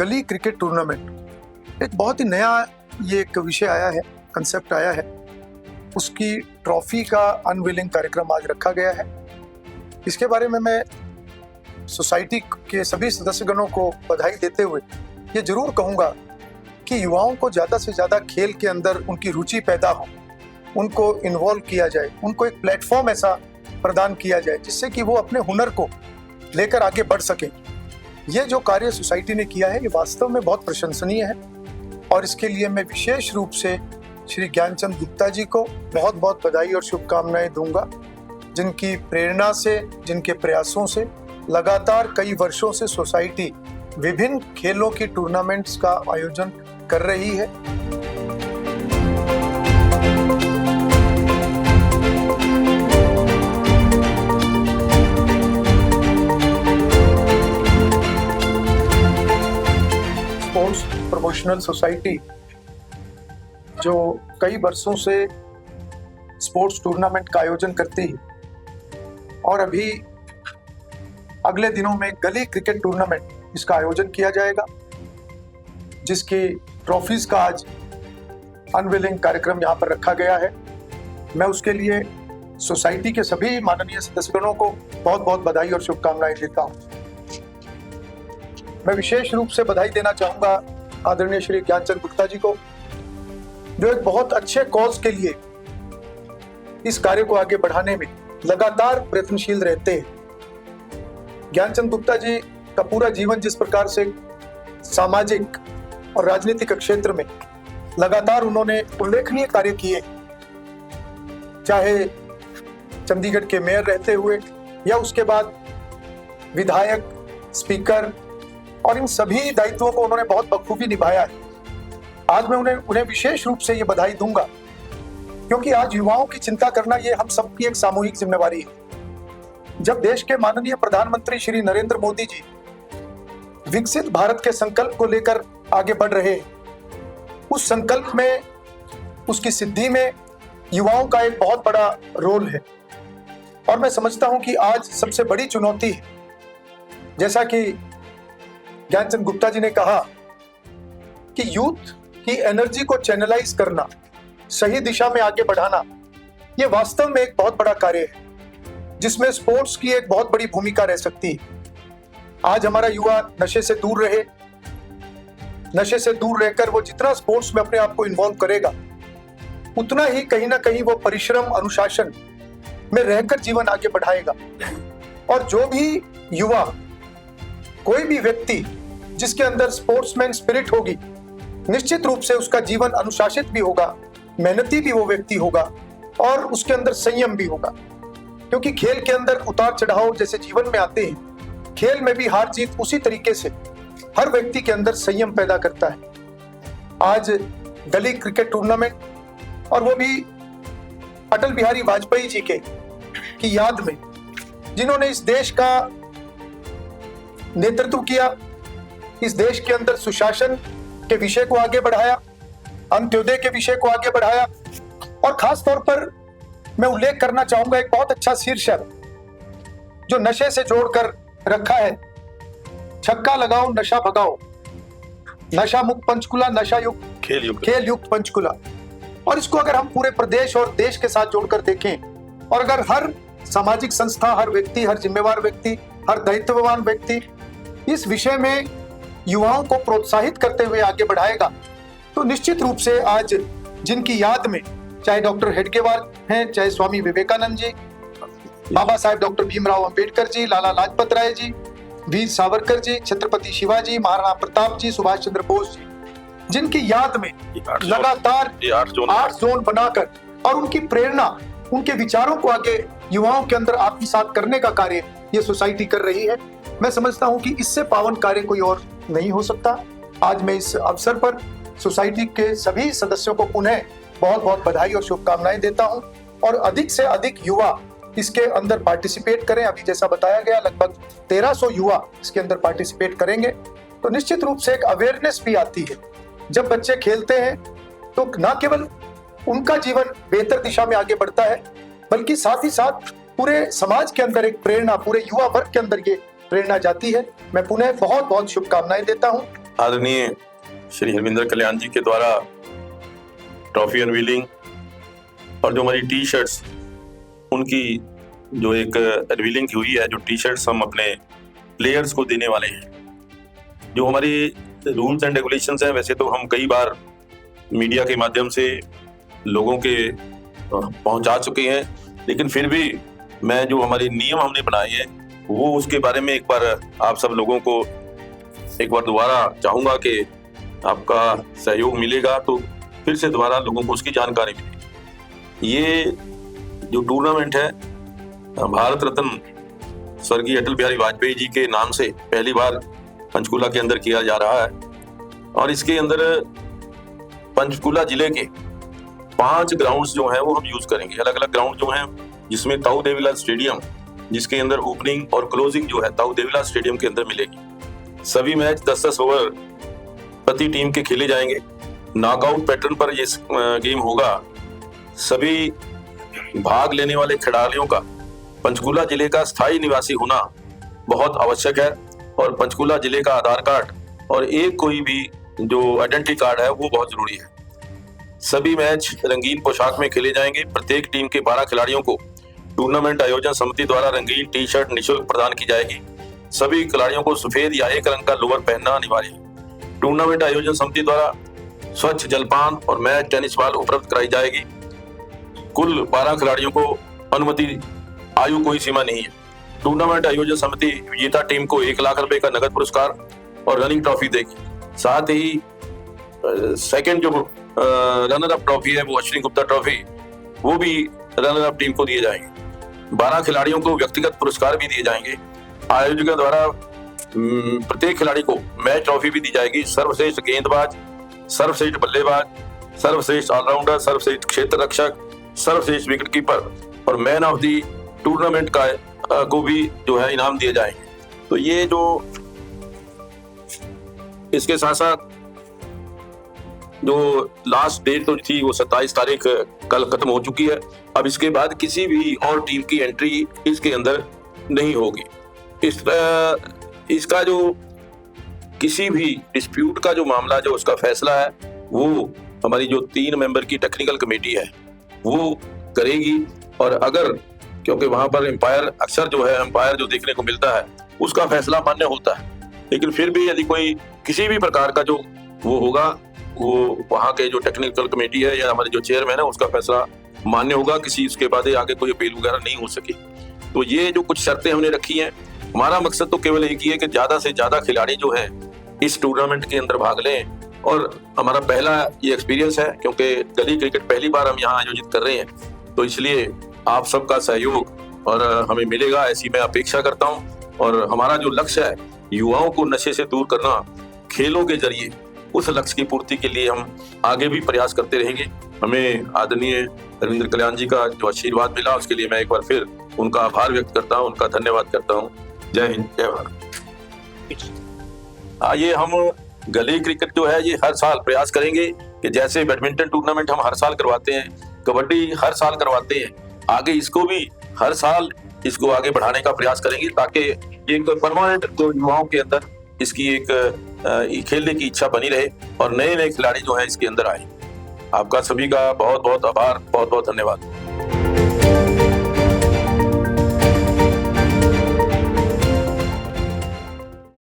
गली cricket tournament एक बहुत ही नया ये एक विषय आया है, कंसेप्ट आया है। उसकी ट्रॉफी का अनवीलिंग कार्यक्रम आज रखा गया है। इसके बारे में मैं सोसाइटी के सभी सदस्यगणों को बधाई देते हुए ये जरूर कहूँगा कि युवाओं को ज़्यादा से ज़्यादा खेल के अंदर उनकी रुचि पैदा हो, उनको इन्वॉल्व किया जाए, उनको एक प्लेटफॉर्म ऐसा प्रदान किया जाए जिससे कि वो अपने हुनर को लेकर आगे बढ़ सकें। ये जो कार्य सोसाइटी ने किया है ये वास्तव में बहुत प्रशंसनीय है और इसके लिए मैं विशेष रूप से श्री ज्ञानचंद गुप्ता जी को बहुत बहुत बधाई और शुभकामनाएं दूंगा, जिनकी प्रेरणा से, जिनके प्रयासों से लगातार कई वर्षों से सोसाइटी विभिन्न खेलों की टूर्नामेंट्स का आयोजन कर रही है। स्पोर्ट्स प्रमोशनल सोसाइटी जो कई वर्षों से स्पोर्ट्स टूर्नामेंट का आयोजन करती है और अभी अगले दिनों में गली क्रिकेट टूर्नामेंट इसका आयोजन किया जाएगा, जिसकी ट्रॉफीज का आज अनवीलिंग कार्यक्रम यहाँ पर रखा गया है। मैं उसके लिए सोसाइटी के सभी माननीय सदस्यगणों को बहुत बहुत बधाई और शुभकामनाएं देता हूँ। मैं विशेष रूप से बधाई देना चाहूँगा आदरणीय श्री ज्ञानचंद गुप्ता जी को, जो एक बहुत अच्छे कॉज के लिए इस कार्य को आगे बढ़ाने में लगातार प्रयत्नशील रहते हैं। ज्ञानचंद गुप्ता जी का पूरा जीवन जिस प्रकार से सामाजिक और राजनीतिक क्षेत्र में लगातार उन्होंने उल्लेखनीय कार्य किए, चाहे चंडीगढ़ के मेयर रहते हुए या उसके बाद विधायक, स्पीकर और इन सभी दायित्वों को उन्होंने बहुत बखूबी निभाया है। आज मैं उन्हें विशेष रूप से ये बधाई दूंगा, क्योंकि आज युवाओं की चिंता करना ये हम सबकी एक सामूहिक जिम्मेवारी है। जब देश के माननीय प्रधानमंत्री श्री नरेंद्र मोदी जी विकसित भारत के संकल्प को लेकर आगे बढ़ रहे हैं, उस संकल्प में, उसकी सिद्धि में युवाओं का एक बहुत बड़ा रोल है। और मैं समझता हूं कि आज सबसे बड़ी चुनौती है, जैसा कि ज्ञानचंद गुप्ता जी ने कहा, कि यूथ की एनर्जी को चैनलाइज करना, सही दिशा में आगे बढ़ाना, ये वास्तव में एक बहुत बड़ा कार्य है जिसमें स्पोर्ट्स की एक बहुत बड़ी भूमिका रह सकती है। आज हमारा युवा नशे से दूर रहे, नशे से दूर रहकर वो जितना स्पोर्ट्स में अपने आप को इन्वॉल्व करेगा, उतना ही कहीं ना कहीं वो परिश्रम, अनुशासन में रहकर जीवन आगे बढ़ाएगा। और जो भी युवा, कोई भी व्यक्ति जिसके अंदर स्पोर्ट्समैन स्पिरिट होगी, निश्चित रूप से उसका जीवन अनुशासित भी होगा, मेहनती भी वो व्यक्ति होगा और उसके अंदर संयम भी होगा। क्योंकि खेल के अंदर उतार चढ़ाव जैसे जीवन में आते हैं, खेल में भी हार जीत उसी तरीके से हर व्यक्ति के अंदर संयम पैदा करता है। आज गली क्रिकेट टूर्नामेंट, और वो भी अटल बिहारी वाजपेयी जी की याद में, जिन्होंने इस देश का नेतृत्व किया, इस देश के अंदर सुशासन के विषय को आगे बढ़ाया, अंत्योदय के विषय को आगे बढ़ाया। और खास तौर पर मैं उल्लेख करना चाहूंगा एक बहुत अच्छा शीर्षक जो नशे से जोड़कर रखा है, छक्का लगाओ नशा भगाओ, नशा मुक्त पंचकुला, नशा युक्त खेल युक्त पंचकुला। और इसको अगर हम पूरे प्रदेश और देश के साथ जोड़कर देखें, और अगर हर सामाजिक संस्था, हर व्यक्ति, हर जिम्मेवार व्यक्ति, हर दायित्ववान व्यक्ति इस विषय में युवाओं को प्रोत्साहित करते हुए आगे बढ़ाएगा, तो निश्चित रूप से आज जिनकी याद में, चाहे डॉक्टर हेडगेवार हैं, चाहे स्वामी विवेकानंद जी, बाबा साहेब डॉक्टर भीमराव अंबेडकर जी, लाला लाजपत राय जी, वीर सावरकर जी, छत्रपति शिवाजी, महाराणा प्रताप जी, सुभाष चंद्र बोस जी, जिनकी याद में लगातार 8 जोन बनाकर और उनकी प्रेरणा, उनके विचारों को आगे युवाओं के अंदर आत्मसात करने का कार्य ये सोसाइटी कर रही है। मैं समझता हूं कि इससे पावन कार्य कोई और नहीं हो सकता। आज मैं इस अवसर पर सोसाइटी के सभी सदस्यों को पुनः बहुत बहुत बधाई और शुभकामनाएं देता हूं, और अधिक से अधिक युवा इसके अंदर पार्टिसिपेट करें। अभी जैसा बताया गया, लगभग 1300 युवा इसके अंदर पार्टिसिपेट करेंगे, तो निश्चित रूप से एक अवेयरनेस भी आती है। जब बच्चे खेलते हैं तो न केवल उनका जीवन बेहतर दिशा में आगे बढ़ता है, बल्कि साथ ही साथ पूरे समाज के अंदर एक प्रेरणा, पूरे युवा वर्ग के अंदर ये प्रेरणा जाती है। मैं पुनः बहुत बहुत शुभकामनाएं देता हूं आदरणीय श्री हरविंदर कल्याण जी के द्वारा ट्रॉफी अनवीलिंग और जो हमारी टी शर्ट्स उनकी जो एक अनवीलिंग हुई है, जो टी शर्ट्स हम अपने प्लेयर्स को देने वाले हैं। जो हमारी रूल्स एंड रेगुलेशंस हैं, वैसे तो हम कई बार मीडिया के माध्यम से लोगों के पहुंचा चुके हैं, लेकिन फिर भी मैं जो हमारे नियम हमने बनाए हैं वो उसके बारे में एक बार आप सब लोगों को एक बार दोबारा चाहूँगा कि आपका सहयोग मिलेगा तो फिर से दोबारा लोगों को उसकी जानकारी मिलेगी। ये जो टूर्नामेंट है भारत रत्न स्वर्गीय अटल बिहारी वाजपेयी जी के नाम से पहली बार पंचकुला के अंदर किया जा रहा है और इसके अंदर पंचकुला जिले के 5 ग्राउंड्स जो हैं वो हम यूज करेंगे। अलग अलग ग्राउंड जो हैं, जिसमें ताऊ देवीलाल स्टेडियम, जिसके अंदर ओपनिंग और क्लोजिंग जो है ताऊ देवीलाल स्टेडियम के अंदर मिलेगी। सभी मैच 10-10 ओवर प्रति टीम के खेले जाएंगे। नॉकआउट पैटर्न पर ये गेम होगा। सभी भाग लेने वाले खिलाड़ियों का पंचकुला जिले का स्थायी निवासी होना बहुत आवश्यक है और पंचकुला जिले का आधार कार्ड और एक कोई भी जो आइडेंटिटी कार्ड है वो बहुत जरूरी है। सभी मैच रंगीन पोशाक में खेले जाएंगे। प्रत्येक टीम के 12 खिलाड़ियों को टूर्नामेंट आयोजन समिति द्वारा रंगीन टी शर्ट निःशुल्क प्रदान की जाएगी। सभी खिलाड़ियों को सफेद या एक रंग का लोअर पहनना अनिवार्य है। टूर्नामेंट आयोजन समिति द्वारा स्वच्छ जलपान और मैच टेनिस बॉल उपलब्ध कराई जाएगी। कुल 12 खिलाड़ियों को अनुमति, आयु कोई सीमा नहीं है। टूर्नामेंट आयोजन समिति विजेता टीम को 1 लाख रुपए का नगद पुरस्कार और रनिंग ट्रॉफी देगी। साथ ही सेकंड जो रनर अप ट्रॉफी है वो अश्विनी गुप्ता ट्रॉफी, वो भी रनर अप टीम को दिए जाएंगे। 12 खिलाड़ियों को व्यक्तिगत पुरस्कार भी दिए जाएंगे। आयोजकों द्वारा प्रत्येक खिलाड़ी को मैच ट्रॉफी भी दी जाएगी। सर्वश्रेष्ठ गेंदबाज, सर्वश्रेष्ठ बल्लेबाज, सर्वश्रेष्ठ ऑलराउंडर, सर्वश्रेष्ठ क्षेत्र रक्षक, सर्वश्रेष्ठ विकेट कीपर और मैन ऑफ द टूर्नामेंट का को भी जो है इनाम दिए जाएंगे। तो ये जो इसके साथ साथ जो लास्ट डेट तो थी वो 27 तारीख कल खत्म हो चुकी है। अब इसके बाद किसी भी और टीम की एंट्री इसके अंदर नहीं होगी। इसका जो किसी भी डिस्प्यूट का जो मामला, जो उसका फैसला है वो हमारी जो 3 मेंबर की टेक्निकल कमेटी है वो करेगी। और अगर, क्योंकि वहां पर एम्पायर अक्सर जो है एम्पायर जो देखने को मिलता है उसका फैसला मान्य होता है, लेकिन फिर भी यदि कोई किसी भी प्रकार का जो वो होगा वो वहाँ के जो टेक्निकल कमेटी है या हमारे जो चेयरमैन है उसका फैसला मान्य होगा। किसी उसके बाद आगे कोई अपील वगैरह नहीं हो सकी। तो ये जो कुछ शर्तें हमने रखी हैं, हमारा मकसद तो केवल एक ही है कि ज्यादा से ज्यादा खिलाड़ी जो है इस टूर्नामेंट के अंदर भाग लें। और हमारा पहला ये एक्सपीरियंस है, क्योंकि गली क्रिकेट पहली बार हम यहाँ आयोजित कर रहे हैं, तो इसलिए आप सबका सहयोग और हमें मिलेगा ऐसी मैं अपेक्षा करता हूँ। और हमारा जो लक्ष्य है युवाओं को नशे से दूर करना, खेलों के जरिए उस लक्ष्य की पूर्ति के लिए हम आगे भी प्रयास करते रहेंगे। हमें आदरणीय हरविंदर कल्याण जी का जो आशीर्वाद मिला उसके लिए मैं एक बार फिर उनका आभार व्यक्त करता हूँ, उनका धन्यवाद करता हूँ। जय हिंद, जय भारत। ये हम गली क्रिकेट जो है ये हर साल प्रयास करेंगे कि जैसे बैडमिंटन टूर्नामेंट हम हर साल करवाते हैं, कबड्डी हर साल करवाते हैं, आगे इसको भी हर साल इसको आगे बढ़ाने का प्रयास करेंगे ताकि एक परमानेंट जो युवाओं के अंदर इसकी एक खेलने की इच्छा बनी रहे और नए नए खिलाड़ी जो है इसके अंदर आए। आपका सभी का बहुत बहुत आभार, बहुत बहुत धन्यवाद।